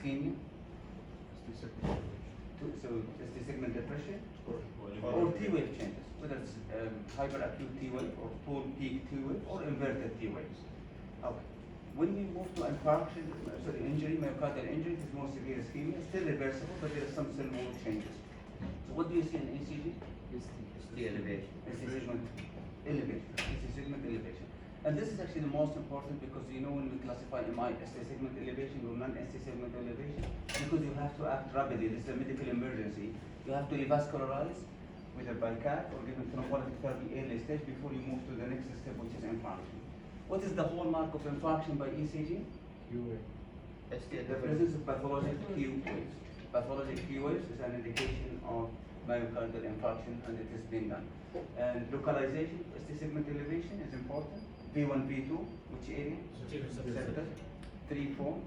ischemia, so ST segment depression, or T wave changes, whether it's hyperacute T wave or full peak T wave or inverted T waves. Okay. When we move to infarction, injury, myocardial injury, it is more severe ischemia, still reversible, but there are some cell wall changes. So what do you see in ECG? ST elevation. ST segment elevation. ST segment elevation. And this is actually the most important because you know when we classify MI, ST segment elevation or non-ST segment elevation, because you have to act rapidly. This is a medical emergency. You have to revascularize whether by CAT or given thrombolytic therapy early stage before you move to the next step, which is infarction. What is the hallmark of infarction by ECG? Q wave. The presence of pathologic Q waves. Pathologic Q waves is an indication of myocardial infarction, and it is being done. And localization, ST segment elevation is important. V1, V2, which area? Septum. 3, 4.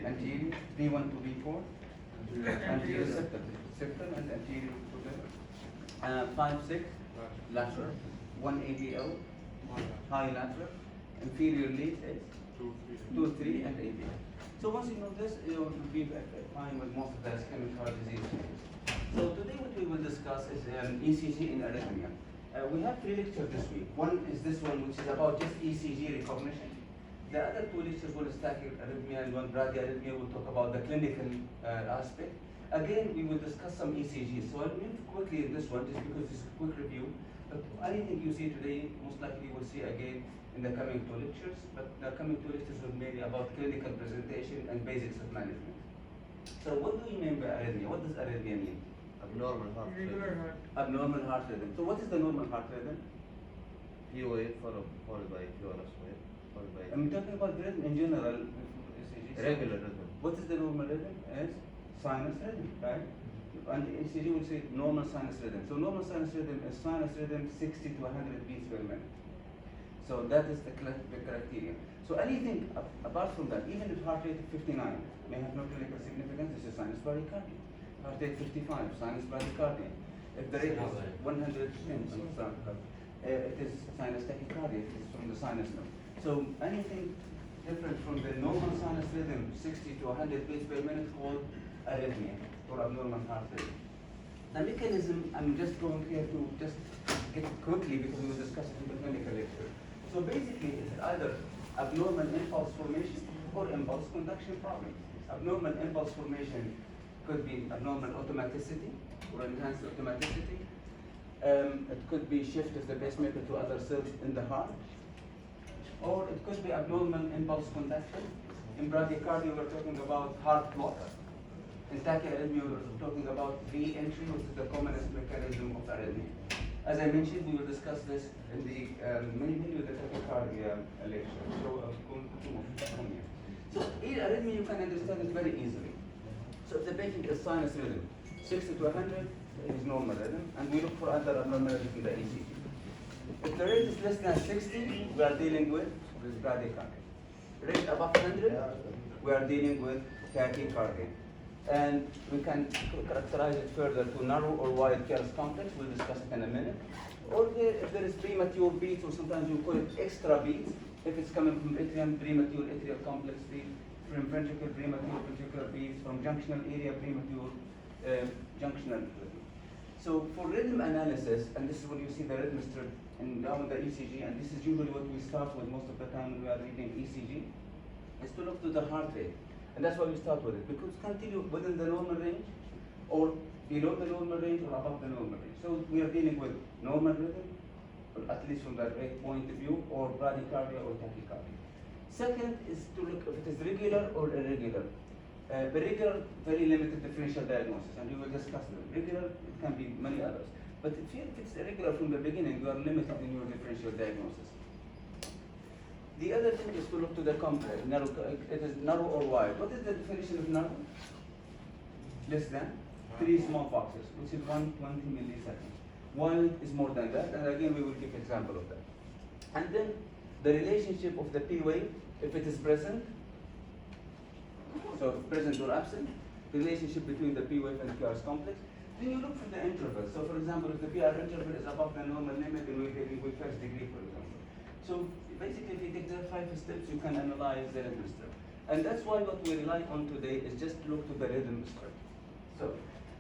Anterior. V1 to V4. Anterior septum. Septum and anterior together. 5, 6. Lateral. 1 AVL. High lateral. Inferior lead is 2, 3, and AVL. So once you know this, you will be fine with most of the ischemic heart disease. So today what we will discuss is ECG in arrhythmia. We have 3 lectures this week. One is this one, which is about just ECG recognition. The other 2 lectures will tachycardia and one bradyarrhythmia. We'll talk about the clinical aspect. Again, we will discuss some ECGs. So I'll move quickly in this one just because it's a quick review. But anything you see today, most likely you will see again in the coming 2 lectures. But the coming 2 lectures will be about clinical presentation and basics of management. So what do we mean by arrhythmia? What does arrhythmia mean? Abnormal heart rhythm. Abnormal heart rhythm. So what is the normal heart rhythm? P wave followed by QRS wave, followed by. I'm talking about rhythm in general. Irregular rhythm. What is the normal rhythm? Is sinus rhythm, right? And ECG will say normal sinus rhythm. So normal sinus rhythm is sinus rhythm 60 to 100 beats per minute. So that is the criteria. So anything apart from that, even if heart rate is 59 may have no clinical significance, this is sinus bradycardia. Heart rate 55, sinus bradycardia. If the rate is 110, it is sinus tachycardia, it is from the sinus node. So anything different from the normal sinus rhythm, 60 to 100 beats per minute, called arrhythmia or abnormal heart rate. The mechanism, I'm just going here to just get it quickly because we will discuss it in the clinical lecture. So basically, it's either abnormal impulse formation or impulse conduction problem. Abnormal impulse formation could be abnormal automaticity or enhanced automaticity. It could be shift of the pacemaker to other cells in the heart. Or it could be abnormal impulse conduction. In bradycardia, we're talking about heart block. In tachyarrhythmia, we're talking about re-entry, which is the commonest mechanism of arrhythmia. As I mentioned, we will discuss this in the many with the tachycardia lecture. So I'm going to move from here. So arrhythmia you can understand it very easily. So if the patient is sinus rhythm, 60 to 100 is normal rhythm, and we look for other abnormalities in the ECG. If the rate is less than 60, we are dealing with bradycardia. Rate above 100, we are dealing with tachycardia. And we can characterize it further to narrow or wide Kearns complex. We'll discuss it in a minute. Or if there is premature beats, or sometimes we call it extra beats, if it's coming from atrium, premature atrial complex beat, from ventricle, premature ventricular beats, from junctional area, premature junctional rhythm. So for rhythm analysis, and this is when you see the rhythm strip and down the ECG, and this is usually what we start with most of the time when we are reading ECG, is to look to the heart rate. And that's why we start with it, because it can tell you within the normal range, or below the normal range, or above the normal range. So we are dealing with normal rhythm, or at least from the rate point of view, or bradycardia or tachycardia. Second is to look if it is regular or irregular. Irregular, very limited differential diagnosis, and we will discuss them. Regular, it can be many others. But if it's irregular from the beginning, you are limited in your differential diagnosis. The other thing is to look to the complex. Narrow, it is narrow or wide. What is the definition of narrow? Less than 3 small boxes, which is 120 milliseconds. Wide is more than that, and again we will give example of that. And then the relationship of the P wave, if it is present, so present or absent, the relationship between the P wave and the QRS complex. Then you look for the interval. So for example, if the PR interval is above the normal limit, then we take first degree, for example. So basically, if you take the 5 steps, you can analyze the rhythm strip. And that's why what we rely on today is just to look to the rhythm script. So,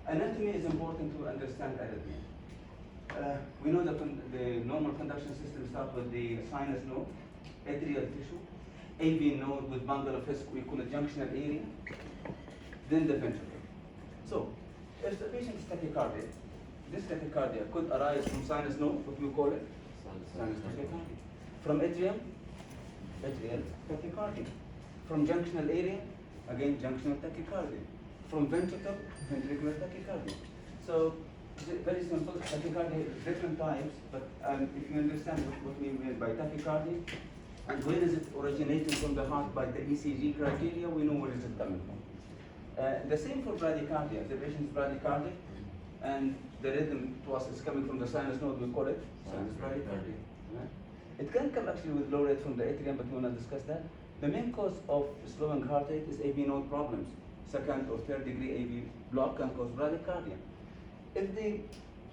anatomy is important to understand arrhythmia. We know that the normal conduction system starts with the sinus node, atrial tissue, AV node with bundle of His, we call it junctional area, then the ventricle. So, if the patient is tachycardic, this tachycardia could arise from sinus node, what we call it? Sinus tachycardia. From atrium, atrial tachycardia. From junctional area, again junctional tachycardia. From ventricle, ventricular tachycardia. So, very simple, tachycardia is different types, but if you understand what we mean by tachycardia, and where is it originating from the heart by the ECG criteria, we know where is it coming from. The same for bradycardia. If the patient is bradycardic and the rhythm to us is coming from the sinus node, we call it sinus bradycardia. Right? It can come actually with low rate from the atrium, but we want to discuss that. The main cause of slowing heart rate is AV node problems. Second or third degree AV block can cause bradycardia. If the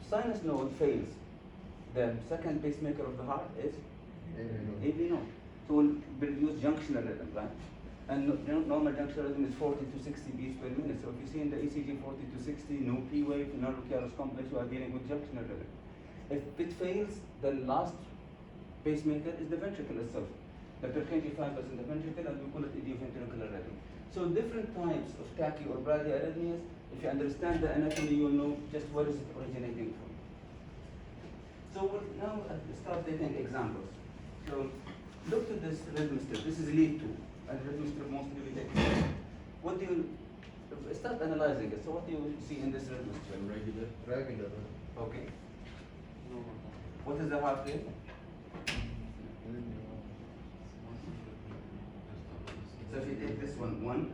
sinus node fails, the second pacemaker of the heart is AV node. So we'll produce junctional rhythm, right? And normal junctional rhythm is 40 to 60 beats per minute. So if you see in the ECG 40 to 60, no P wave, no Luciano's complex, we are dealing with junctional rhythm. If it fails, the last pacemaker is the ventricle itself. The Purkinje fibers in the ventricle, and we call it idiopantricular rhythm. So different types of tachy or bradyarrhythmias, if you understand the anatomy, you'll know just where is it originating from. So we'll now start taking examples. So look at this rhythm strip. This is lead 2. And rhythm strip mostly we take. What do you start analyzing it? So what do you see in this rhythm strip? Regular. Okay. What is the heart rate? So if you take this one, 1,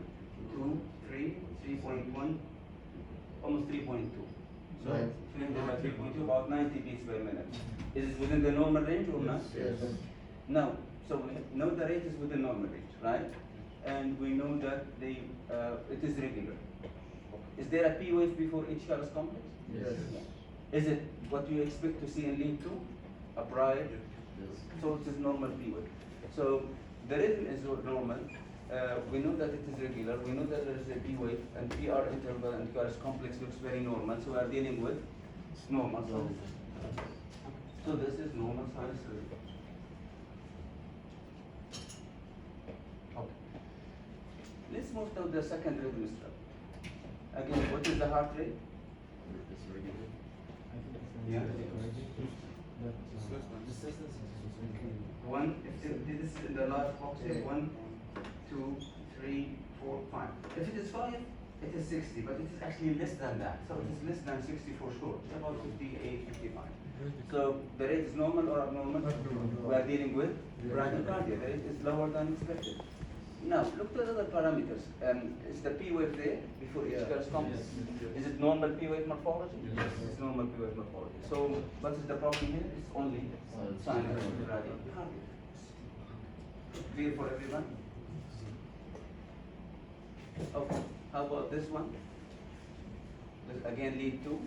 2, 3, 3.1, almost 3.2. So 300 by 3.2, about 90 beats per minute. Is it within the normal range or not? Yes. Now, so we know the rate is within normal range, right? And we know that it is regular. Is there a P wave before each Charles complex? Yes. Is it what you expect to see in lead 2? A pride? Yes. So it is normal P wave. So the rhythm is normal. We know that it is regular. We know that there is a P wave and PR interval and QRS complex looks very normal. So we are dealing with normal. So this is normal sinus rhythm. Okay. Let's move to the second rhythm strip. Again, what is the heart rate? It's regular. Yeah. One, if this is in the large box, is 1, 2, 3, 4, 5. If it is 5, it is 60, but it is actually less than that. So it is less than 60 for sure. It's about 58, 55. So the rate is normal or abnormal? We are dealing with bradycardia. The rate is lower than expected. Now, look at other parameters. Is the P wave there before each curve comes? Is it normal P wave morphology? Yes. It's normal P wave morphology. So, what is the problem here? It's only sinus bradycardia. Clear for everyone? Okay. How about this one? This again lead 2.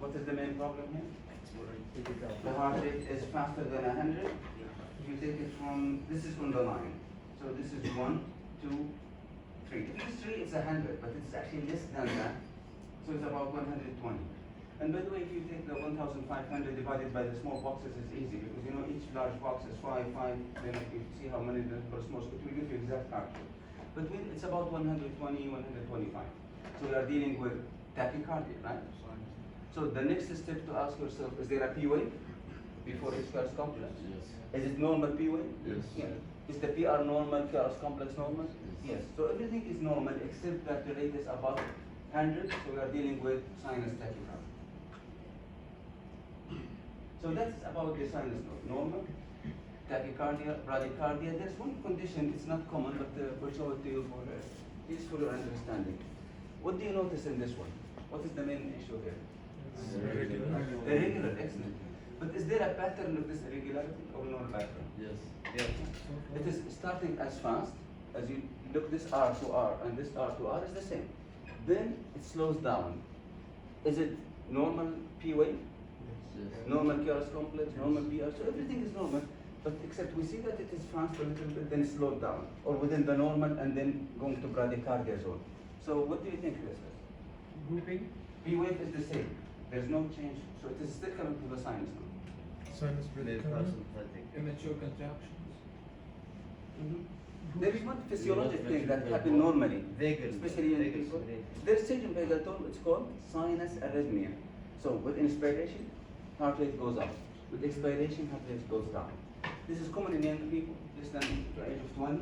What is the main problem here? The heart rate is faster than 100. If you take it from, this is on the line. So this is 1, 2, 3. If it is 3, it's 100, but it's actually less than that. So it's about 120. And by the way, if you take the 1,500 divided by the small boxes, it's easy because you know each large box is 5, 5. Then if you see how many there are small, it will give you exact output. But it's about 120, 125. So we are dealing with tachycardia, right? So the next step to ask yourself, is there a P wave before each curve complex? Yes. Is it normal P wave? Yes. Yeah. Is the PR normal, QRS complex normal? Yes. So everything is normal except that the rate is above 100, so we are dealing with sinus tachycardia. So that's about the sinus node. Normal, tachycardia, bradycardia. There's one condition, it's not common, but we'll show it to you for useful understanding. What do you notice in this one? What is the main issue here? Irregular, excellent. But is there a pattern of this irregularity or no pattern? Yes. Yes. It is starting as fast as you look this R to R and this R to R is the same. Then it slows down. Is it normal P wave? Yes. Normal QRS complex, normal PR, so everything is normal. But except we see that it is fast a little bit, then slowed down, or within the normal and then going to bradycardia zone. So what do you think this is? Grouping. P wave is the same. There's no change. So it is still coming to the sinus now. Sinus Maybe bradycardia. parasympathetic. Immature contractions. There is one physiologic thing that happens normally, Vagal. especially in vagal people. stimulation. There's change in vagal tone, it's called sinus arrhythmia. So with inspiration, heart rate goes up. With expiration, heart rate goes down. This is common in young people, less than the age of 20,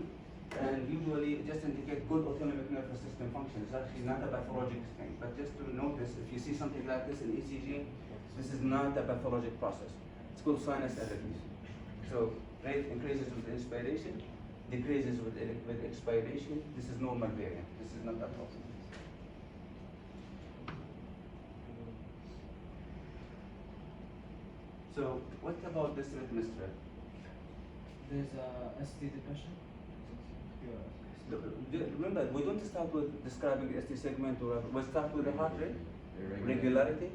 and usually it just indicates good autonomic nervous system function. It's actually not a pathologic thing, but just to notice, if you see something like this in ECG, this is not a pathologic process. It's called sinus arrhythmia. So rate increases with inspiration, decreases with expiration. This is normal variant. This is not a problem. So what about this rhythm strip? There's a ST depression. Remember, we don't start with describing the ST segment or we start with the heart rate, Irregular. regularity,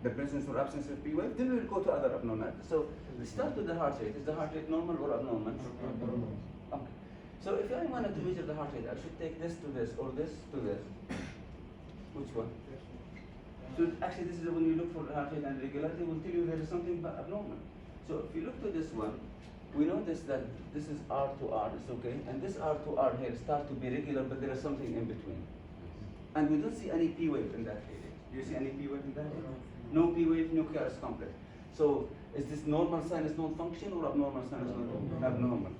the presence or absence of P wave, then we will go to other abnormalities. So we start with the heart rate. Is the heart rate normal or abnormal? Okay. So if I wanted to measure the heart rate, I should take this to this or this to this. Which one? So actually this is when you look for the heart rate and regularity, will tell you there is something abnormal. So if you look to this one, we notice that this is R to R, it's okay, and this R to R here start to be regular, but there is something in between. And we don't see any P wave in that area. Do you see any P wave in that area? No P wave, no KRS complex. So is this normal sinus node function or abnormal sinus node? Abnormal.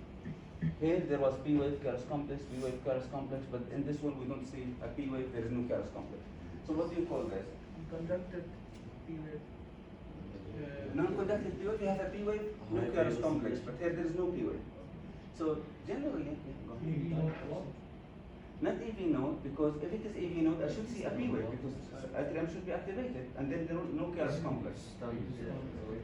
Here there was P wave, KRS complex, P wave, KRS complex, but in this one we don't see a P wave, there is no KRS complex. So what do you call this? Conducted P wave. Non-conductive P wave, you have a P wave, no KRS complex, but here there is no P wave. So generally, go ahead. Not EV node, because if it is EV node, I should see a P wave, because atrium should be activated, and then there is no KRS complex.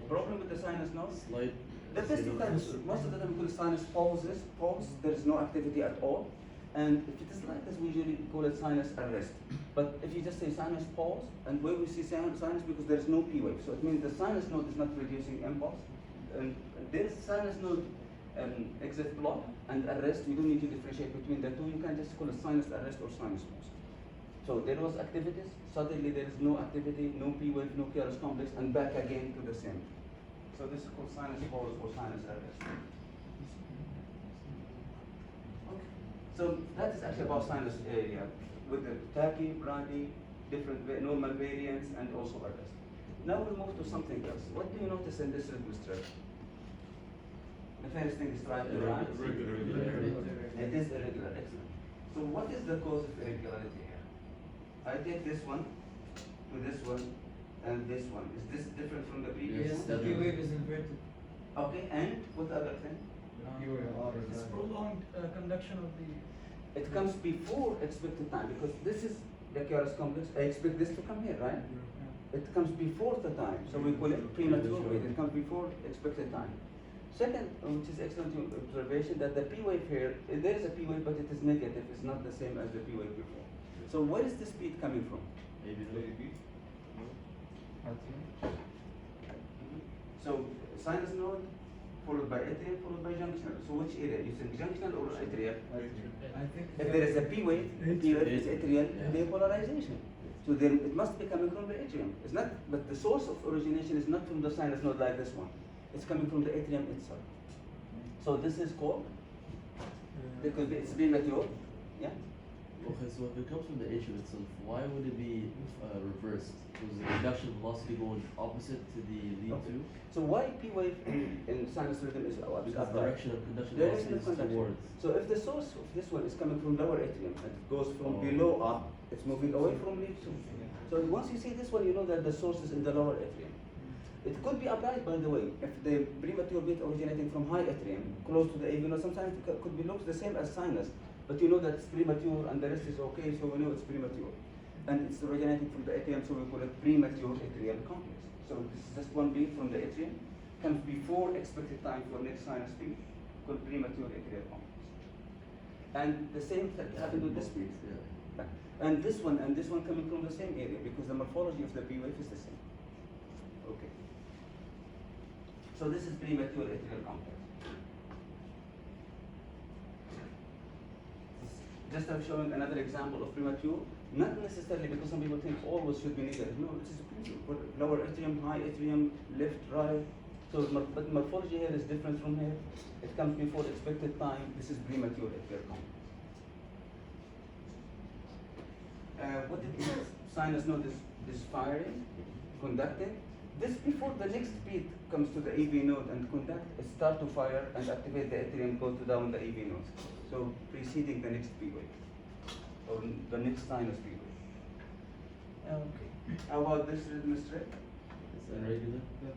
Problem with the sinus node? Slight. The best you can, most of the time we call sinus pause, there is no activity at all. And if it is like this, we usually call it sinus arrest. But if you just say sinus pause, and where we see sinus because there is no P wave. So it means the sinus node is not producing impulse. And there is sinus node exit block and arrest. You don't need to differentiate between the two. You can just call it sinus arrest or sinus pause. So there was activities, suddenly there is no activity, no P wave, no KRS complex, and back again to the same. So this is called sinus pause or sinus arrest. Okay. So that is actually about sinus area with the tachy, brady, different normal variants, and also arrest. Now we'll move to something else. What do you notice in this rhythm strip? The first thing is right to right. It is irregular, excellent. So what is the cause of irregularity here? I take this one to this one and this one. Is this different from the previous Yes, one? the P wave is inverted. Okay, and what other thing? It's prolonged conduction of the. It comes before expected time because this is the KRS complex. I expect this to come here, right? It comes before the time, so we call it premature wave. It comes before expected time. Second, which is excellent observation, that the P wave here, there is a P wave, but it is negative. It's not the same as the P wave before. So where is this beat coming from? Maybe. So sinus node, followed by atrium, followed by junctional. So which area? You think junctional or atrial? I think. If there is a P wave is atrial depolarization. So then it must be coming from the atrium. It's not, but the source of origination is not from the sinus node like this one. It's coming from the atrium itself. So this is called, because it's premature, yeah? Okay, so if it comes from the atrium itself, why would it be reversed? Was the reduction velocity going opposite to the lead Okay. two? So why P wave in sinus rhythm is Because the upright? direction of conduction There velocity is is no conduction. towards. So if the source of this one is coming from lower atrium, it goes from Oh. below up, it's moving away from lead two. So once you see this one, you know that the source is in the lower atrium. It could be upright, by the way, if the premature beat originating from high atrium, close to the AV node, sometimes it could be looks the same as sinus, but you know that it's premature and the rest is okay, so we know it's premature. And it's originating from the atrium, so we call it premature atrial complex. So this is just one beat from the atrium, comes before expected time for next sinus beat, called premature atrial complex. And the same thing happened with this beat. Yeah. And this one coming from the same area, because the morphology of the P wave is the same. Okay. So this is premature atrial complex. Just I'm showing another example of premature, not necessarily because some people think always should be negative. No, this is premature. Lower atrium, high atrium, left, right. So, but morphology here is different from here. It comes before expected time. This is premature atrial count. What it means? Sinus node is firing, conducting. This before the next beat comes to the EV node and conduct, it start to fire and activate the atrium, go to down the EV node. So preceding the next P wave, or the next sinus P wave. Okay. How about this rhythm strip? It's irregular. Yeah.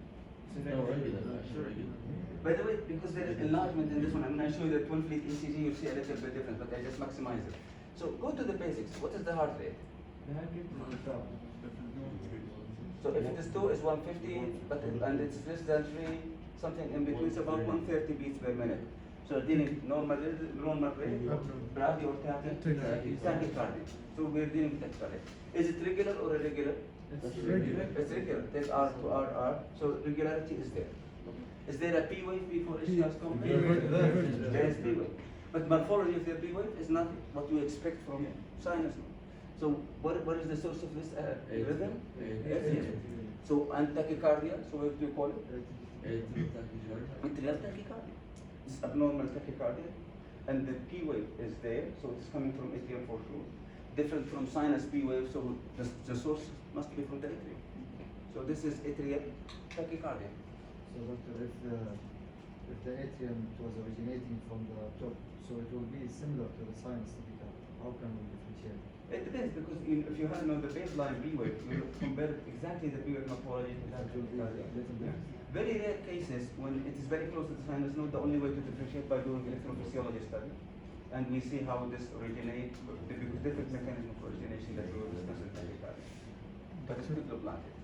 No, regular, actually regular. By the way, because there is enlargement in this one, I'm going to show you the 12 lead ECG, you'll see a little bit different, but I just maximize it. So go to the basics. What is the heart rate? So if it is 2, it's 150, and it's less than 3, something in between, it's about 130 beats per minute. So dealing normal rate, brady or tachycardia. So we're dealing with tachycardia. Is it regular or irregular? It's regular. It's regular. Take R to R. So regularity is there. Is there a P wave before ischias come? There is P wave. But morphology of the P wave is not what you expect from sinus node. So what is the source of this rhythm? Atrium. So and tachycardia, so what do you call it? Atrial tachycardia. It's abnormal tachycardia. And the P wave is there, so it's coming from atrium for sure. Different from sinus P wave, so the source must be from the atrium. So this is atrial tachycardia. So doctor, if the atrium was originating from the top, so it will be similar to the sinus tachycardia. How can we differentiate? It depends, because if you have the baseline B wave, you compare exactly the B wave morphology to that tachycardia. Very rare cases when it is very close to the sinus node, the only way to differentiate by doing electrophysiology study. And we see how this originates, because different mechanism of origination that we will discuss in tachycardia. But it's good to apply it.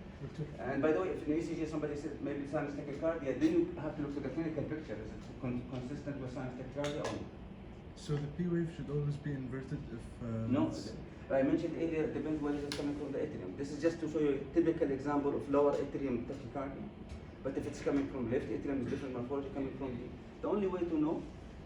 And by the way, if in ECG somebody said maybe sinus tachycardia, then you have to look at the clinical picture. Is it consistent with sinus tachycardia or not? So the P wave should always be inverted if No. it's- I mentioned earlier, it depends whether it's coming from the atrium. This is just to show you a typical example of lower atrium tachycardia. But if it's coming from left atrium, is different morphology coming from the only way to know,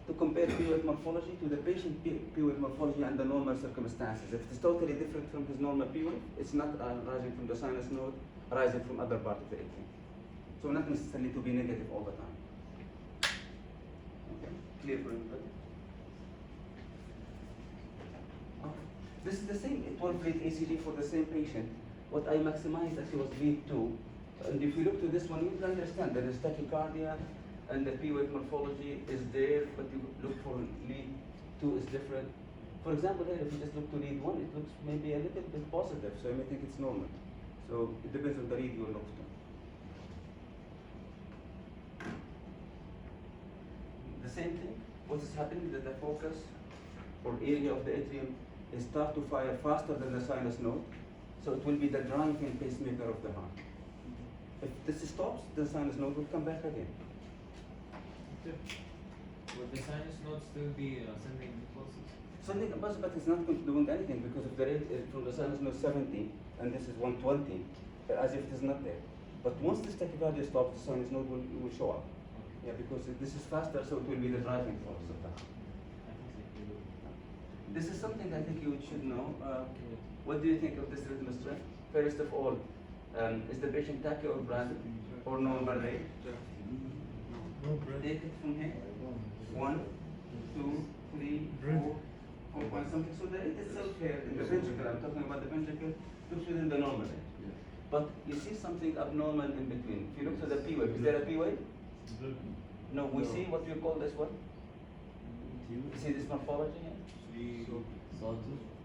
to compare P wave morphology to the patient P wave morphology under normal circumstances. If it's totally different from his normal P wave, it's not arising from the sinus node, arising from other part of the atrium. So not necessarily to be negative all the time. Okay, clear for everybody? This is the same 12 lead ECG for the same patient. What I maximized actually was lead 2. And if you look to this one, you can understand there is tachycardia and the P wave morphology is there, but you look for lead 2 is different. For example, here, if you just look to lead 1, it looks maybe a little bit positive, so you may think it's normal. So it depends on the lead you look to. The same thing, what is happening is that the focus or area of the atrium is start to fire faster than the sinus node, so it will be the driving pacemaker of the heart. If this stops, the sinus node will come back again. Would the sinus node still be sending impulses? Something but it's not doing anything, because if the rate is from the sinus node 70 and this is 120, as if it is not there. But once this tachycardia stops, the sinus node will show up. Yeah, because this is faster, so it will be the driving force of the heart. This is something I think you should know. What do you think of this rhythm strength? First of all, is the patient tachy or brady or normal rate? Take it from here. 1, 2, 3, 4, 4 point something. So the rate itself here in the ventricle, I'm talking about the ventricle, looks within the normal rate. But you see something abnormal in between. If you look to the P wave, is there a P wave? No, we see what we call this one. You see this morphology here?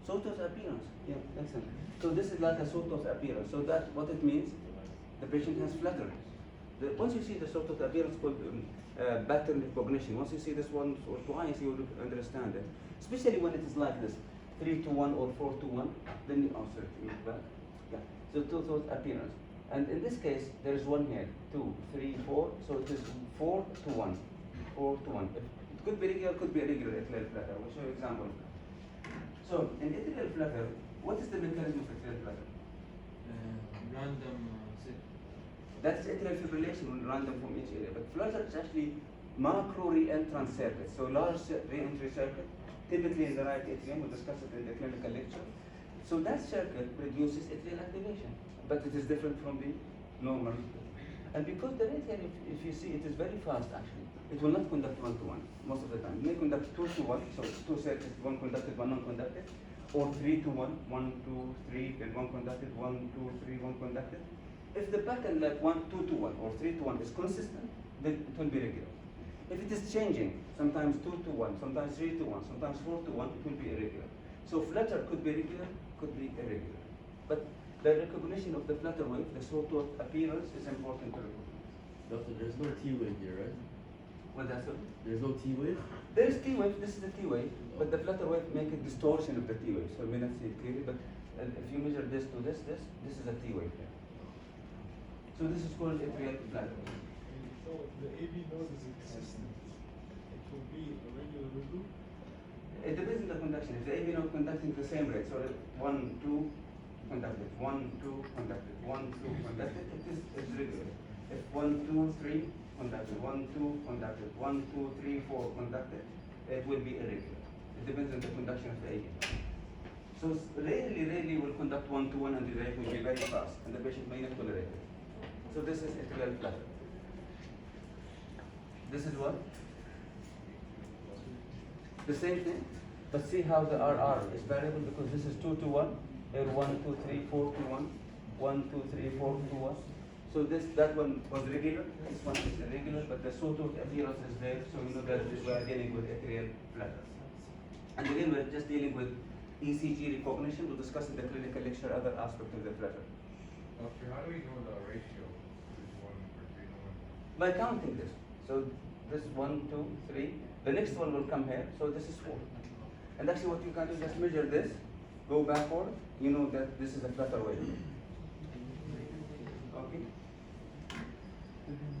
Sawtooth appearance. Yeah, excellent. So this is like a sawtooth appearance. So that's what it means. The patient has flutter. Once you see the sawtooth appearance called pattern recognition, once you see this once or twice, you will understand it. Especially when it is like this, 3 to 1 or 4 to 1. Then you answer it back. Yeah. So sawtooth appearance. And in this case, there is 1 here, 2, 3, 4. So it is 4 to 1. 4 to 1. It could be regular, could be irregular atrial flutter. I will show you an example of that. So in atrial flutter, what is the mechanism of atrial flutter? Random That is atrial fibrillation, random from each area. But flutter is actually macro re-entrance circuit. So large re-entry circuit typically in the right atrium. We'll discuss it in the clinical lecture. So that circuit produces atrial activation, but it is different from the normal. And because the rate here, if you see, it is very fast actually. It will not conduct 1-to-1 most of the time. It may conduct 2-to-1, so 2 circuits, 1 conducted, 1 non-conducted, or 3-to-1, 1, 2, 3, then 1 conducted, 1, 2, 3, 1 conducted. If the pattern like 2-to-1 or 3-to-1 is consistent, then it will be regular. If it is changing, sometimes 2-to-1, sometimes 3-to-1, sometimes 4-to-1, it will be irregular. So flutter could be regular, could be irregular. But the recognition of the flutter wave, the sawtooth appearance, is important to recognize. Doctor, there's no T wave here, right? What that's it? There's no T wave? There is T wave, this is the T wave, but the flutter wave make a distortion of the T wave, so you may not see it clearly, but if you measure this to this is a T wave here. So this is called atrial flutter. So the AV node is existent. It will be a regular rhythm. It depends on the conduction. If the AV node conducting the same rate, so 1, 2, conducted, 1, 2, conducted, 1, 2, conducted, it's regular. If 1, 2, 3, conducted, 1, 2, conducted, 1, 2, 3, 4, conducted, it will be irregular. It depends on the conduction of the AV. So rarely will conduct 1-to-1 and the rate will be very fast, and the patient may not tolerate it. So this is atrial flutter. This is what? The same thing, but see how the RR is variable because this is 2-to-1, or 1, 2, 3, 4-to-1, 1, 2, 3, 4-to-1. So that one was regular, this one is irregular, but the sawtooth appearance is there, so you know that we are dealing with atrial flutter. And again, we're just dealing with ECG recognition. We'll discuss in the clinical lecture other aspects of the flutter. Doctor, how do we know the ratio? Is 1 for 3 to 1? By counting this. So this 1, 2, 3. The next one will come here, so this is 4. And actually what you can do is just measure this, go backward, you know that this is a flutter wave. Okay?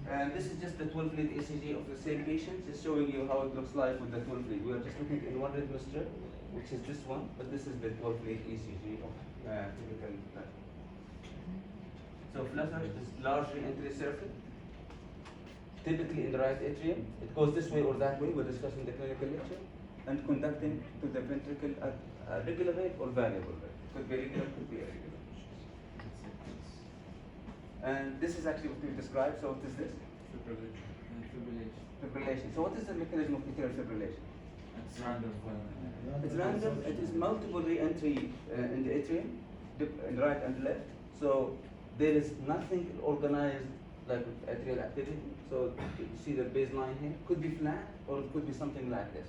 And this is just the 12-lead ECG of the same patient, just showing you how it looks like with the 12-lead. We are just looking in one register, which is this one, but this is the 12-lead ECG of typical flutter. So flutter is largely entry circuit, typically in the right atrium. It goes this way or that way, we're discussing the clinical lecture, and conducting to the ventricle at a regular rate or variable rate. Could be regular, could be irregular. And this is actually what we described. So what is this? Fibrillation. So what is the mechanism of atrial fibrillation? It's random. It's random. It is multiple re-entry in the atrium, in the right and left. So there is nothing organized like with atrial activity. So you see the baseline here. Could be flat or it could be something like this.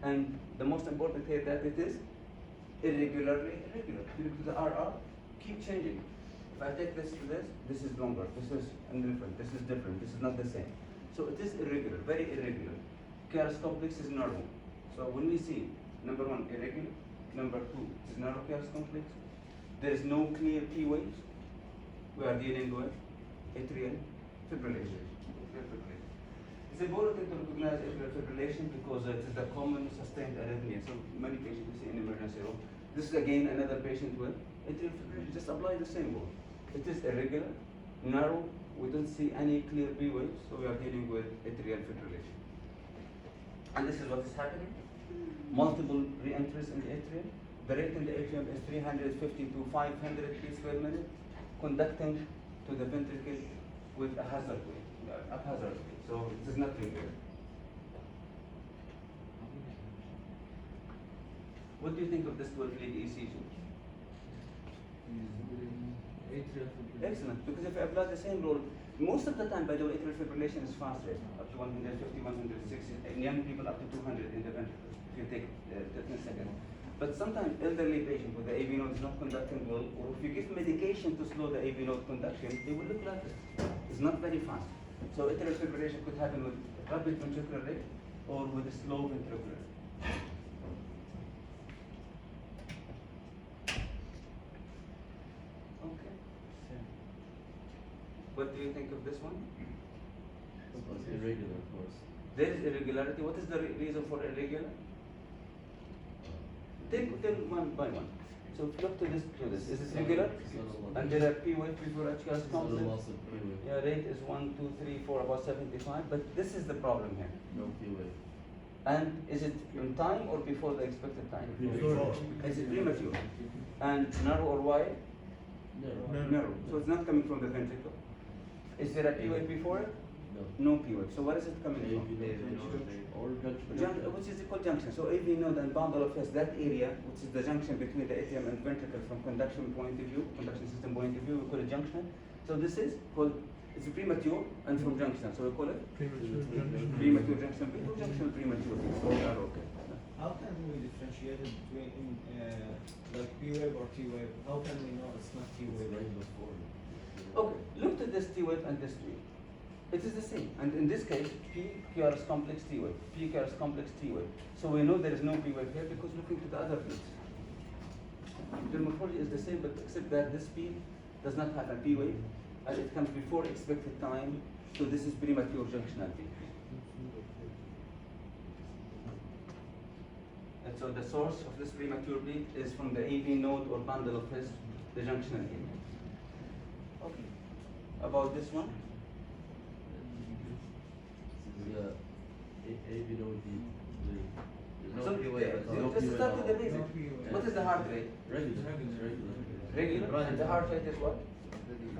And the most important here that it is irregularly irregular. If you look to the RR, keep changing. If I take this to this, this is longer, this is indifferent, this is different, this is not the same. So it is irregular, very irregular. Chaos complex is narrow. So when we see number 1 irregular, number 2 is narrow chaos complex, there is no clear P waves, we are dealing with atrial fibrillation. It's important to recognize atrial fibrillation because it is the common sustained arrhythmia. So many patients we see in emergency room. This is again another patient with atrial fibrillation. Just apply the same rule. It is irregular, narrow, we don't see any clear P waves, so we are dealing with atrial fibrillation. And this is what is happening. Multiple re-entries in the atrium. The rate in the atrium is 350 to 500 beats per minute, conducting to the ventricle with a hazard wave, haphazard wave. So it is not regular. What do you think of this 12-lead ECG? Excellent, because if I apply the same rule, most of the time, by the way, atrial fibrillation is fast rate, up to 150, 160, and young people up to 200 in the ventricle, if you take 13 seconds. But sometimes elderly patient with the AV node is not conducting well, or if you give medication to slow the AV node conduction, they will look like this. It's not very fast. So atrial fibrillation could happen with rapid ventricular rate or with a slow ventricular rate. Okay. What do you think of this one? It's irregular, of course. There is irregularity. What is the reason for irregular? Take one by one. So look to this. Is this regular? And there are P wave before HCAS complex. Yeah, rate is 1, 2, 3, 4, about 75. But this is the problem here. No P wave. And is it in time or before the expected time? Before. Is it premature? And narrow or wide? No. Narrow. So it's not coming from the ventricle. Is there a P wave before it? No. No P wave. So where is it coming from? Or junction. Which is called junction. So AV node and bundle of hairs, that area, which is the junction between the atrium and ventricle from conduction point of view, conduction system point of view, we call it junction. So this is called, it's premature and from junction. So we call it Premature junction. premature junction, before junction, premature. So we are okay. How can we differentiate it between like P wave or T wave? How can we know it's not T wave? Right before. Okay, look at this T wave and this T wave. It is the same. And in this case, P QRS complex T wave, P QRS complex T wave. So we know there is no P wave here because looking to the other beats. The morphology is the same, but except that this P does not have a P wave, and it comes before expected time. So this is premature junctional P. And so the source of this premature beat is from the AV node or bundle of his, the junctional area. Okay. About this one? This is AV node the So, let's start with the basic. What is the heart rate? Regular. Regular. And the heart rate is what?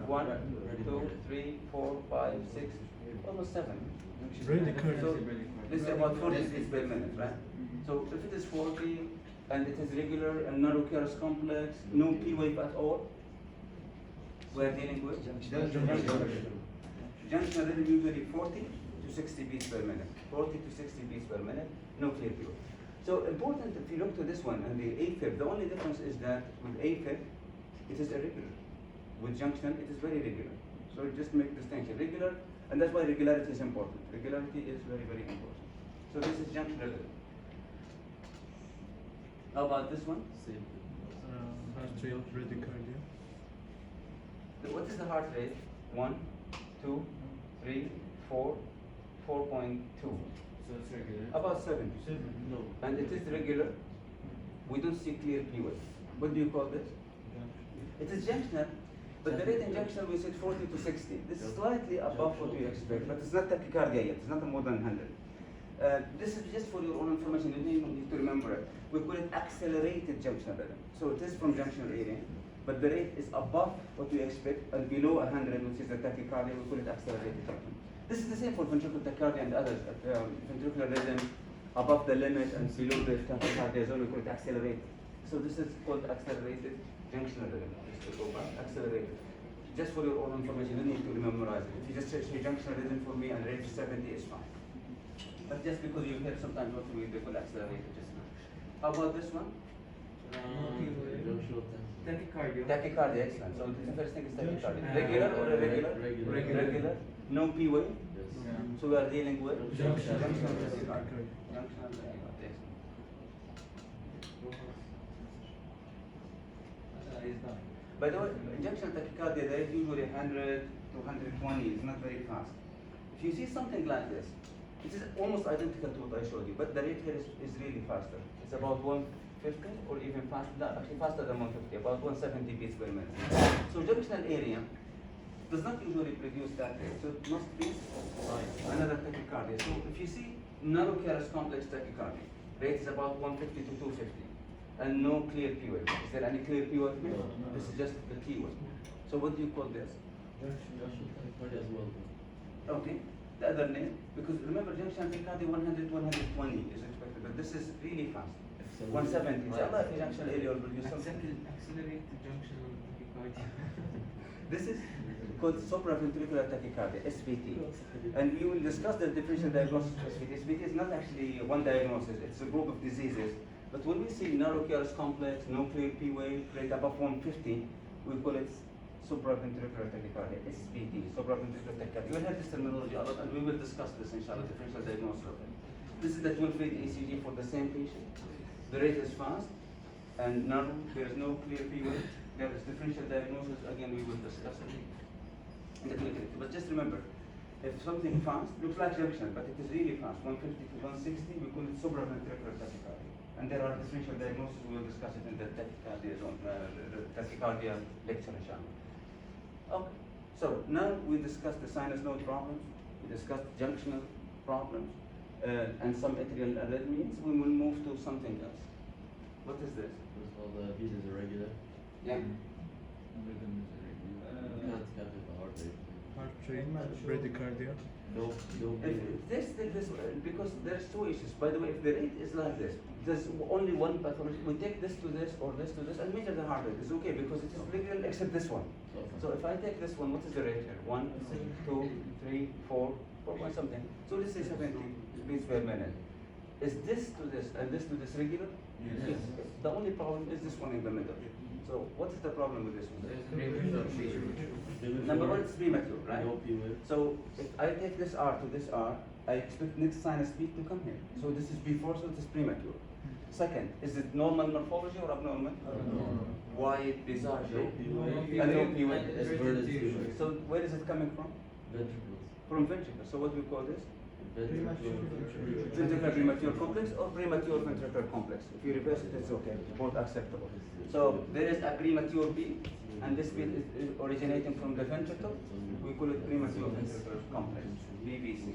1, 2, 3, 4, 5, 6, almost 7. Bradycardia. So this is about 40 beats per minute, right? So if it is 40 and it is regular and narrow QRS complex, no P wave at all, we are dealing with junction rhythm usually 40 to 60 beats per minute. 40 to 60 beats per minute, no clear P wave. So important if you look to this one and the AFib, the only difference is that with AFib, it is irregular. With junction, it is very regular. So just make distinction, regular, and that's why regularity is important. Regularity is very, very important. So this is junction rhythm. How about this one? Same. Heart rate, bradycardia. What is the heart rate? 1, 2, 3, 4, 4.2. So it's regular. About 7. No. And it is regular. We don't see clear P wave. What do you call this? It is junctional, but the rate in junctional we said 40 to 60. This is slightly above what we expect, but it's not tachycardia yet. It's not more than 100. This is just for your own information. You need to remember it. We call it accelerated junctional rhythm. So it is from junctional area, but the rate is above what we expect and below 100, which is the tachycardia. We call it accelerated junction. This is the same for ventricular tachycardia and others. Ventricular rhythm above the limit and below the tachycardia zone, we call it accelerated. So this is called accelerated junctional rhythm. Just to go back, accelerated. Just for your own information, you don't need to memorize it. If you just say junctional rhythm for me and rate 70 is fine. But just because you hear sometimes what we call accelerated just now. How about this one? Junctional Tachycardia. Tachycardia, excellent. So the first thing is tachycardia. Junction. Regular or irregular? Regular. Regular. No P wave. Yes. So we are dealing with Junction. junctional Junction. tachycardia. Junctional tachycardia, excellent. By the way, injection tachycardia, there is usually 100 to 120. It's not very fast. If you see something like this, it is almost identical to what I showed you, but the rate here is really faster. It's about 150 or even faster, no, actually faster than 150, about 170 beats per minute. So junctional area does not usually produce that rate, so it must be another tachycardia. So if you see narrow QRS complex tachycardia, rate is about 150 to 250, and no clear P wave. Is there any clear P wave? No. This is just the T wave. So what do you call this? Junctional tachycardia as well. Okay, the other name, because remember junction tachycardia 100 120 is expected, but this is really fast. 170. Inshallah, if junction area will produce something. Accelerated junctional tachycardia. This is called supraventricular tachycardia, SVT. And we will discuss the differential diagnosis of SVT. SVT is not actually one diagnosis, it's a group of diseases. But when we see narrow QRS complex, no clear P wave, rate above 150, we call it supraventricular tachycardia, SVT, supraventricular tachycardia. You will have this terminology a lot, and we will discuss this, inshallah, differential diagnosis of it. This is the 12-lead ECG for the same patient. The rate is fast and narrow, there is no clear P wave. There is differential diagnosis, again, we will discuss it in the clinical. But just remember, if something fast, looks like junction, but it is really fast, 150 to 160, we call it supraventricular tachycardia. And there are differential diagnoses, we will discuss it in the tachycardia zone, the tachycardia lecture, inshallah. Okay, so now we discussed the sinus node problems, we discussed junctional problems, and some atrial arrhythmias, we will move to something else. What is this? It's called beat is irregular. Yeah. Rhythm is irregular. You can't calculate the heart rate. Heart rate, bradycardia. No This because there's two issues. By the way, if the rate is like this, there's only one pathology. We take this to this or this to this and measure the heart rate. It's okay because it is regular except this one. So if I take this one, what is the rate here? 1, 2, 3, 4, 4 point something. So this is 70 beats per minute. Is this to this and this to this regular? Yes. The only problem is this one in the middle. So what is the problem with this one? Number one, it's premature, right? No P wave. So if I take this R to this R, I expect next sinus beat to come here. So this is before, so it is premature. Second, is it normal morphology or abnormal? Wide, bizarre shape. And no P wave. It's verted P wave. So where is it coming from? Ventricles. From ventricle. So what do we call this? Ventricular. Ventricular premature complex or premature ventricular complex. If you reverse it, it's okay. Both acceptable. So there is a premature beat, and this beat is originating from the ventricle. We call it premature ventricular complex, VVC.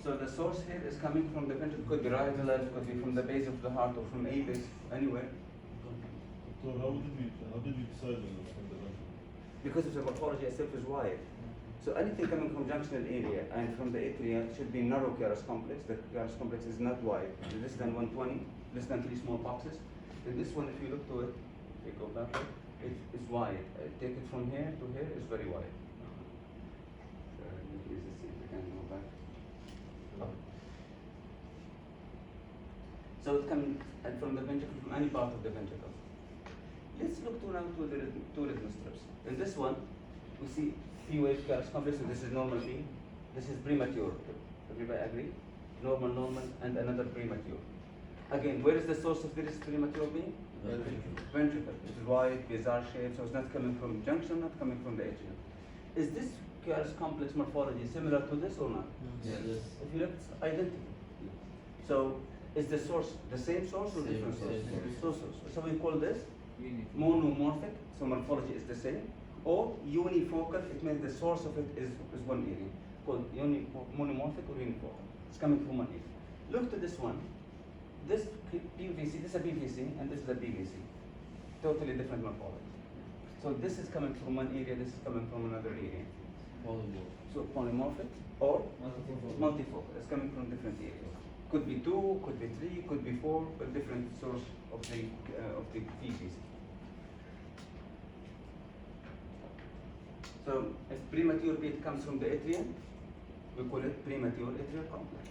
So the source here is coming from the ventricle. Could be right, left, could be from the base of the heart or from a base, anywhere. So how did you decide on the Because of the morphology itself is wide. So anything coming from junctional area and from the atria should be narrow Keras complex. The Keras complex is not wide, less than 120, less than 3 small boxes. And this one, if you look to it, if you go back, it is wide. Take it from here to here, it's very wide. Let's see if we can go back. So it comes from the ventricle, from any part of the ventricle. Let's look now to the two rhythm strips. In this one, we see P wave Keras complex, so this is normal P. This is premature. Everybody agree? Normal, and another premature. Again, where is the source of this premature P? Ventricle. It is wide, bizarre shape, so it's not coming from junction, not coming from the atrium. Is this Keras complex morphology similar to this or not? Yes. If you look, it's identical. So, is the source the same source or Same, different source? same source. So we call this monomorphic, so morphology is the same, or unifocal, it means the source of it is one area, called monomorphic or unifocal. It's coming from one area. Look to this one. This PVC, this is a PVC, and this is a PVC. Totally different morphology. So this is coming from one area, this is coming from another area. Polymorph. So polymorphic or multifocal. It's coming from different areas. Could be 2, could be 3, could be 4, but different source of the PVC. So if premature beat comes from the atrium, we call it premature atrial complex.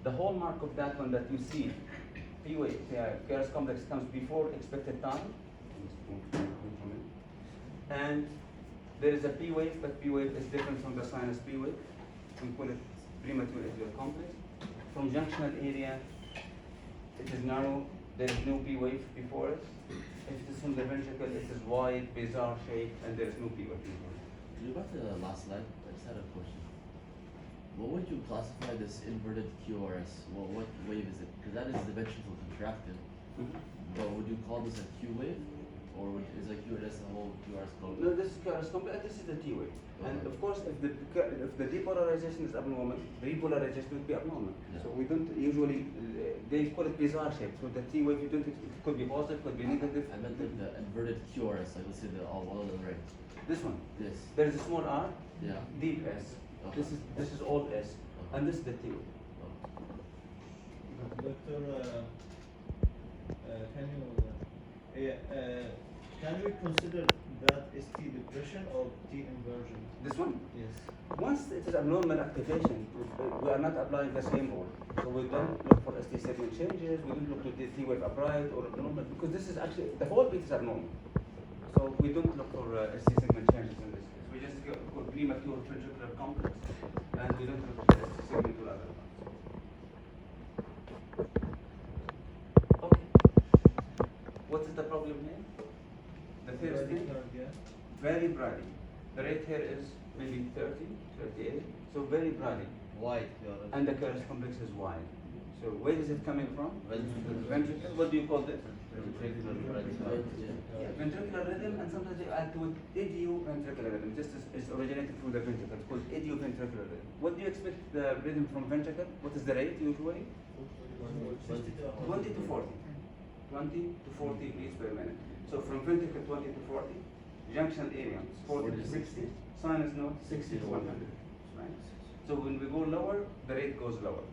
The hallmark of that one that you see, P wave, Keras complex comes before expected time, and there is a P wave, but P wave is different from the sinus P wave. We call it premature atrial complex. From junctional area, it is narrow, there is no P wave before it. If it is from the ventricle, it is wide, bizarre shape, and there is no P wave before it. You got to the last slide. I just had a question. What would you classify this inverted QRS? What wave is it? Because that is the ventricle contracted. But would you call this a Q wave? Or is a QRS the whole QRS code? No, this is Keras complex, this is the T wave. And of course, if the depolarization is abnormal, the repolarization would be abnormal. Yeah. So we don't usually, they call it bizarre shape. So the T wave, you don't, it could be positive, could be negative. I meant like the inverted QRS, like let's say the all on the right. This one. This. There is a small R, Yeah. deep S. This is all S, and this is the T wave. Doctor, can we consider that as T depression or T inversion? This one. Yes. Once it is abnormal activation, we are not applying the same rule. So we don't look for ST segment changes, we don't look to the T wave upright or abnormal, because this is actually, the whole beat is abnormal. So we don't look for ST segment changes in this case. We just go for premature ventricular complex, and we don't look for ST segment or other ones. Okay. What is the problem here? The first thing, Bradycardia. very brady. The rate here is maybe 30, 38, so very brady. Wide QRS. And the Keras complex is wide. So So where is it coming from? Ventricular. Ventricle. What do you call this? Ventricular bradycardia. Yeah, ventricular rhythm, and sometimes they add to it idioventricular rhythm. Just as it's originated from the ventricle. It's called idioventricular rhythm. What do you expect the rhythm from ventricle? What is the rate usually? 20 to 40. 20 to 40 beats per minute. So from ventricle 20 to 40, junction area 40 to 60, sinus node 60 to 100. Right? So when we go lower, the rate goes lower.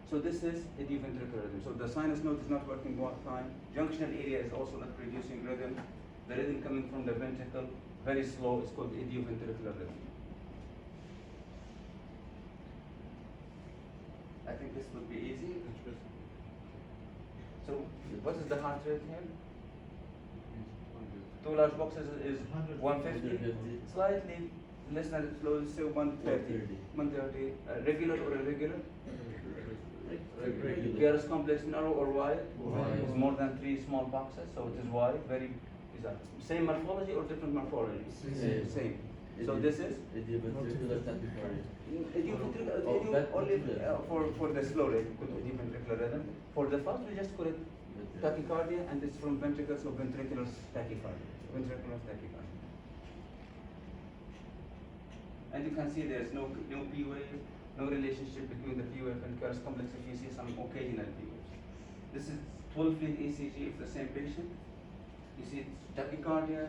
So this is idioventricular rhythm. So the sinus node is not working one time. Junctional area is also not producing rhythm. The rhythm coming from the ventricle, very slow, it's called idioventricular rhythm. I think this would be easy. So what is the heart rate here? Two large boxes is 150, slightly less than slow, say 130. 130. Regular or irregular? Regular. Garris complex narrow or wide? Wide. It's more than 3 small boxes, so it is wide. Very bizarre. Same morphology or different morphology? Same. So this is? Idiopantricular tachycardia. Idioventricular only for the slow rate, we call it idioventricular rhythm. For the fast, we just call it tachycardia, and it's from ventricles, so ventricular tachycardia. Ventricular tachycardia. And you can see there's no P wave, no relationship between the P wave and Garris complex if you see some occasional P waves. This is 12 lead ECG of the same patient. You see it's tachycardia,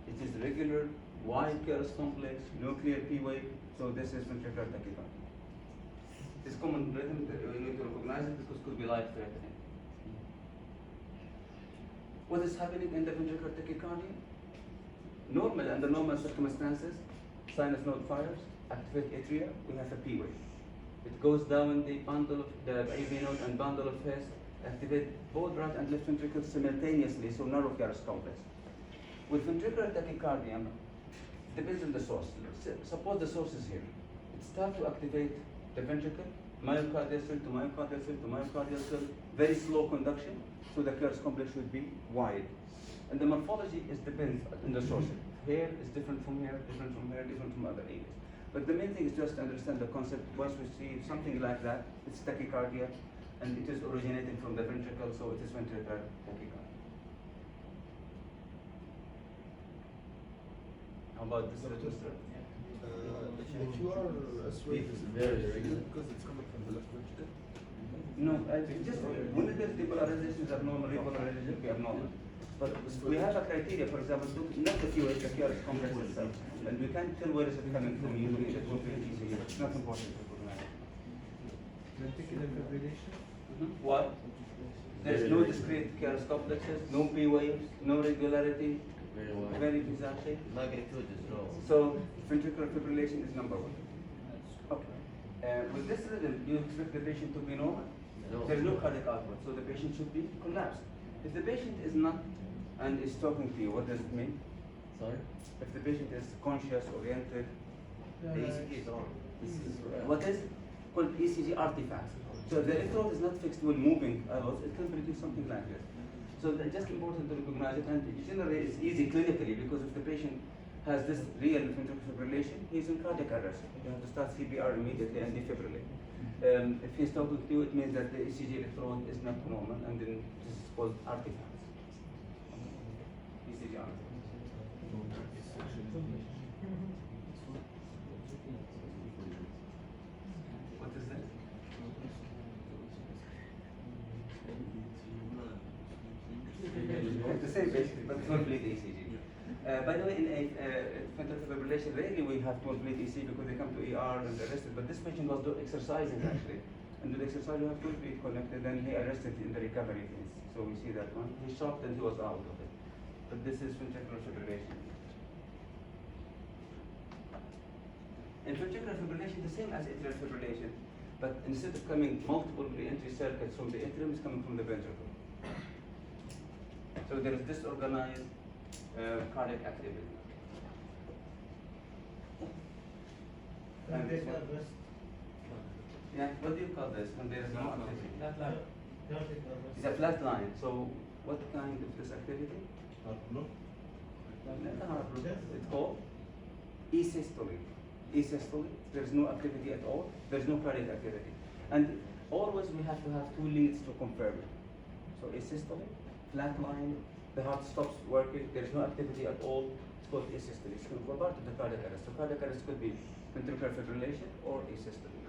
it is regular, wide Garris complex, no clear P wave, so this is ventricular tachycardia. This common rhythm, we need to recognize it because it could be life-threatening. What is happening in the ventricular tachycardia? Normally, under normal circumstances, sinus node fires, activate atria, we have a P wave. It goes down the bundle of the AV node and bundle of hairs, activate both right and left ventricles simultaneously, so narrow Garris complex. With ventricular tachycardia, depends on the source. Suppose the source is here. It starts to activate the ventricle, myocardial cell to myocardial cell to myocardial cell, very slow conduction, so the Garris complex should be wide. And the morphology is depends on the source. Here is different from here, different from here, different from other areas. But the main thing is just to understand the concept. Once we see something like that, it's tachycardia, and it is originating from the ventricle, so it is ventricular tachycardia. How about this? If you are asleep, Very regular. because it's coming from the left ventricle. No, just when it is depolarization is abnormal, repolarization will be abnormal. But we have a criteria, for example, not the QA, the Garris complex itself. And we can't tell where is it coming from usually the ECG. It's not important to recognize. Ventricular fibrillation. Why? There's no discrete Garris complexes, no P waves, no regularity, Very wide. very bizarre shape. Magnitude is low. So ventricular fibrillation is number 1. Okay. With this rhythm, you expect the patient to be normal? No. There is no cardiac output, so the patient should be collapsed. If the patient is not and is talking to you, what does it mean? Sorry? If the patient is conscious, oriented, The ECG is on. This is what is called ECG artifacts. So if the electrode is not fixed when moving a lot, it can produce something like this. So it's just important to recognize it, and generally it's easy clinically because if the patient has this real ventricular fibrillation, he's in cardiac arrest. You have to start CPR immediately and defibrillate. If he's talking to you, it means that the ECG electrode is not normal, and then this is called artifacts. ECG artifacts. What is that? It's the same basically, but 12 lead ECG. By the way, in ventricular fibrillation, rarely we have 12 lead ECG because they come to ER and arrested. But this patient was exercising actually, and with exercise we have 12 lead connected, and he arrested in the recovery phase. So we see that one. He shocked and he was out of it. But this is ventricular fibrillation. In ventricular fibrillation, the same as atrial fibrillation, but instead of coming multiple re-entry circuits from the atrium, it's coming from the ventricle. So there is disorganized cardiac activity. And this one, yeah, what do you call this when there is no activity? It's a flat line. So what kind of this activity? It's called asystole. Asystole. There is no activity at all. There is no cardiac activity. And always we have to have two leads to confirm it. So asystole, flat line, the heart stops working, there is no activity at all, it's called asystole. It's going to go back to the cardiac arrest. So cardiac arrest could be ventricular fibrillation or asystole.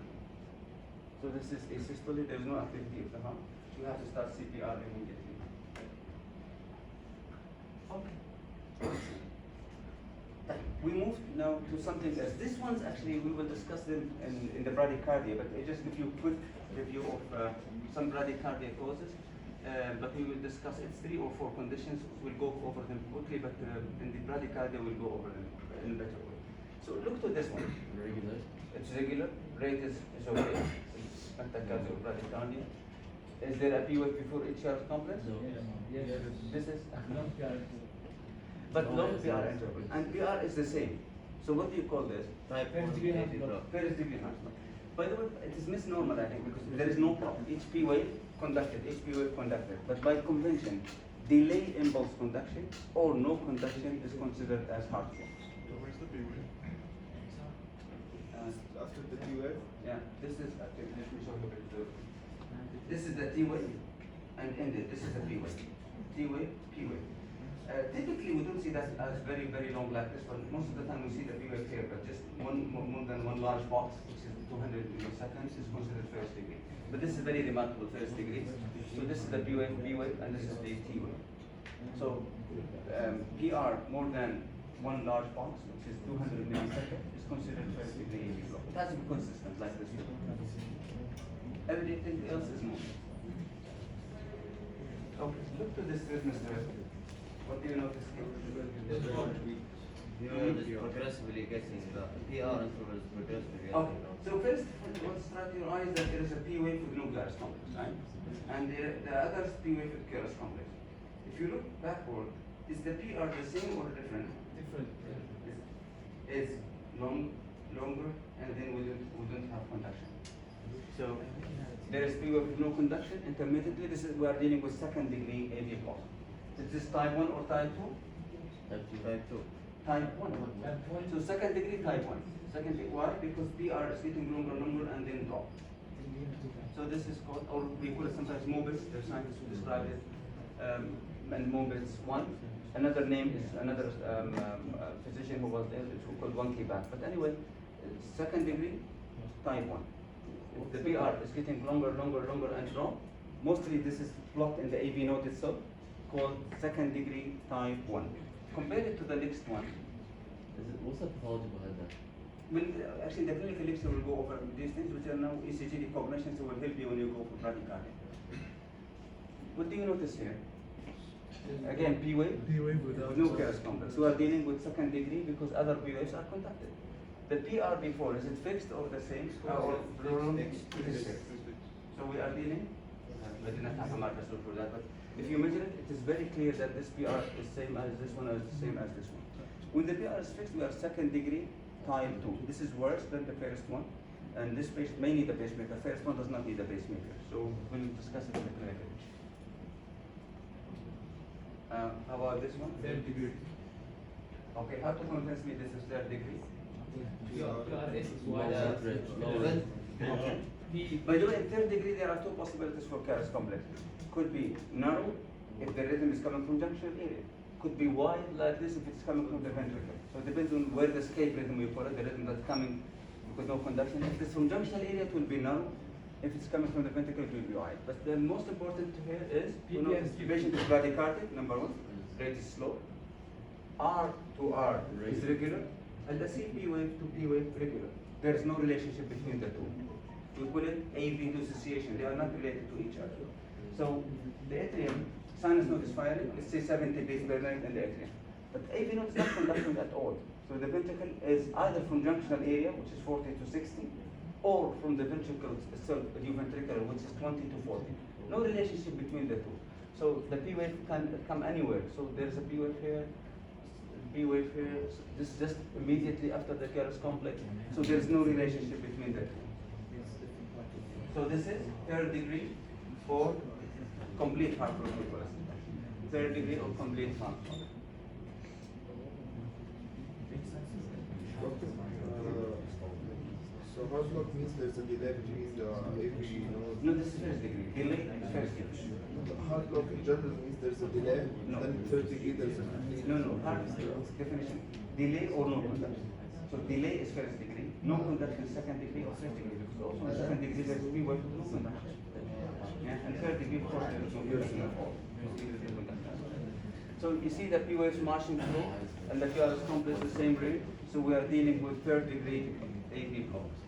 So this is asystole, there is no activity of the heart. You have to start CPR immediately. Okay. We move now to something else. This one's actually, we will discuss them in the bradycardia, but I just give you a quick review of some bradycardia causes. But we will discuss, it's 3 or 4 conditions. We'll go over them quickly, but in the bradycardia, we'll go over them in a better way. So look to this one. Irregular. It's regular, rate is okay. Tachycardia Bradycardia. Is there a P wave before each heart complex? No. Yes. This is, Long PR. but No, long it's PR not. interval. And PR is the same. So what do you call this? Type First 1 degree heart AV block. block. First degree heart block. By the way, it is misnomer, I think, because there is no problem. Each P wave conducted, each P wave conducted. But by convention, delay impulse conduction or no conduction is considered as heart block. So where's the B wave? After the T wave? Yeah, this is, actually, let me show you a bit. This is the T wave, and ended. This is the P wave. T wave, P wave. Typically, we don't see that as very, very long like this one. Most of the time, we see the P wave here, but just more than one large box, which is 200 milliseconds, is considered first degree. But this is very remarkable first degree. So this is the P wave, and this is the T wave. So PR more than one large box, which is 200 milliseconds, is considered first degree AV block. It has to be consistent like this. Everything else is more. Okay, look to this rhythmus there. What do you notice here? You know, this progressively getting the PR interval is progressively getting Okay, long. so first, what strikes your eye is that there is a P wave with no Glarus complex, right? And the other is P wave with Glarus complex. If you look backward, is the PR the same or different? Different. Is longer, and then we don't have conduction. So there is P wave with no conduction. Intermittently, this is we are dealing with second degree AV block. Is this type 1 or type 2? Type 2. Type 2. Type 1. So second degree type 1. Second degree, why? Because PR is getting longer and then drop. So this is called, or we call it sometimes Mobitz. There are scientists who describe it, and Mobitz 1. Another name is another physician who was there, who called 1K back. But anyway, second degree type 1. If the PR is getting longer and drop, mostly this is blocked in the AV node itself, called second degree type 1. Compare it to the next one. What's the pathology behind that? Actually, the clinical lecture will go over these things, which are now ECG recognition, so will help you when you go for bradycardia. What do you notice here? Again, P wave. P wave without No Glarus complex. We are dealing with second degree because other P waves are conducted. The PR before, is it fixed or the same? Or it is fixed. So we are dealing, I did not have a marker for that, but if you measure it, it is very clear that this PR is same as this one, or the same as this one. When the PR is fixed, we are second degree type 2. This is worse than the first one, and this patient may need a pacemaker. First one does not need a pacemaker, so we'll discuss it in the clinical. How about this one? Third degree. Okay, how to convince me this is third degree? PRS is Low rate, low rate. Okay. By the way, in third degree, there are two possibilities for Glarus complex. Could be narrow if the rhythm is coming from junctional area. Could be wide like this if it's coming from the ventricle. So it depends on where the escape rhythm we call it, the rhythm that's coming with no conduction. If it's from junctional area, it will be narrow. If it's coming from the ventricle, it will be wide. But the most important here is, you know, this patient is bradycardic, number 1, rate is slow. R to R is regular, and the P wave to P wave regular. There is no relationship between the two. We call it AV dissociation. They are not related to each other. So the atrium, sinus node is firing, let's say 70 beats per minute in the atrium. But AV node is not conducting at all. So the ventricle is either from junctional area, which is 40 to 60, or from the ventricle itself, the ventricular, which is 20 to 40. No relationship between the two. So the P wave can come anywhere. So there is a P wave here, P wave here. So this is just immediately after the Glarus complex. So there is no relationship between the two. So this is third degree for complete heart block. Third degree of complete heart block. So hard block means there's a delay between the AV node. No, this is first degree. Delay is first degree. Hard block in general means there's a delay. No. Then third degree there's a complete. No, hard definition. Delay or no conduction. So delay is first degree, no conduction is second degree or third degree. Because also in second degree there's P wave no conduction. Yeah, and third degree of course there is no conduction at all. So you see that P waves marching through and the QRS complex the same rate. So we are dealing with third degree AV blocks.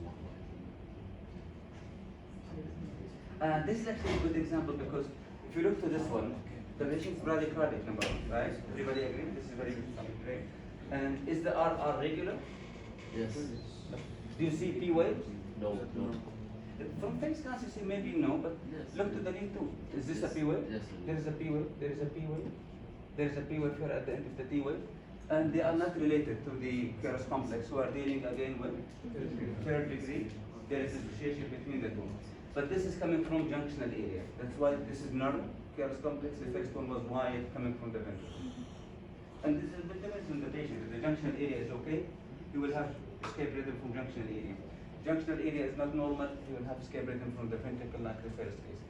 This is actually a good example because if you look to this one, the patient's bradycardic number one, right? Everybody agree? This is very good, right? And is the RR regular? Yes. Do you see P waves? No. From face glance you see maybe no, but Yes. look to the lead too. Is this a P wave? Yes, it is. There is a P wave, there is a P wave, there is a P wave here at the end of the T wave. And they are not related to the QRS complex. We are dealing again with third degree. There is association between the two. But this is coming from junctional area. That's why this is nerve QRS complex. The first one was wide coming from the ventricle. And this is a bit depends on the patient. If the junctional area is okay, you will have escape rhythm from junctional area. Junctional area is not normal, you will have escape rhythm from the ventricle like the first case.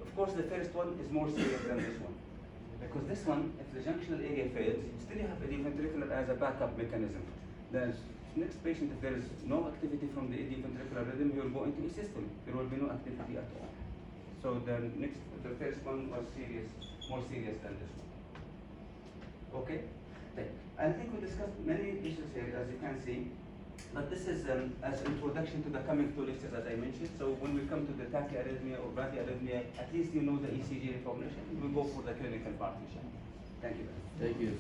Of course, the first one is more serious than this one. Because this one, if the junctional area fails, still you have idioventricular as a backup mechanism. The next patient, if there is no activity from the idioventricular rhythm, he will go into a system. There will be no activity at all. So the first one was serious, more serious than this one. Okay? I think we discussed many issues here, as you can see. But this is as introduction to the coming two lectures as I mentioned. So when we come to the tachyarrhythmia or bradyarrhythmia, at least you know the ECG recognition. We go for the clinical part. Thank you. Thank you.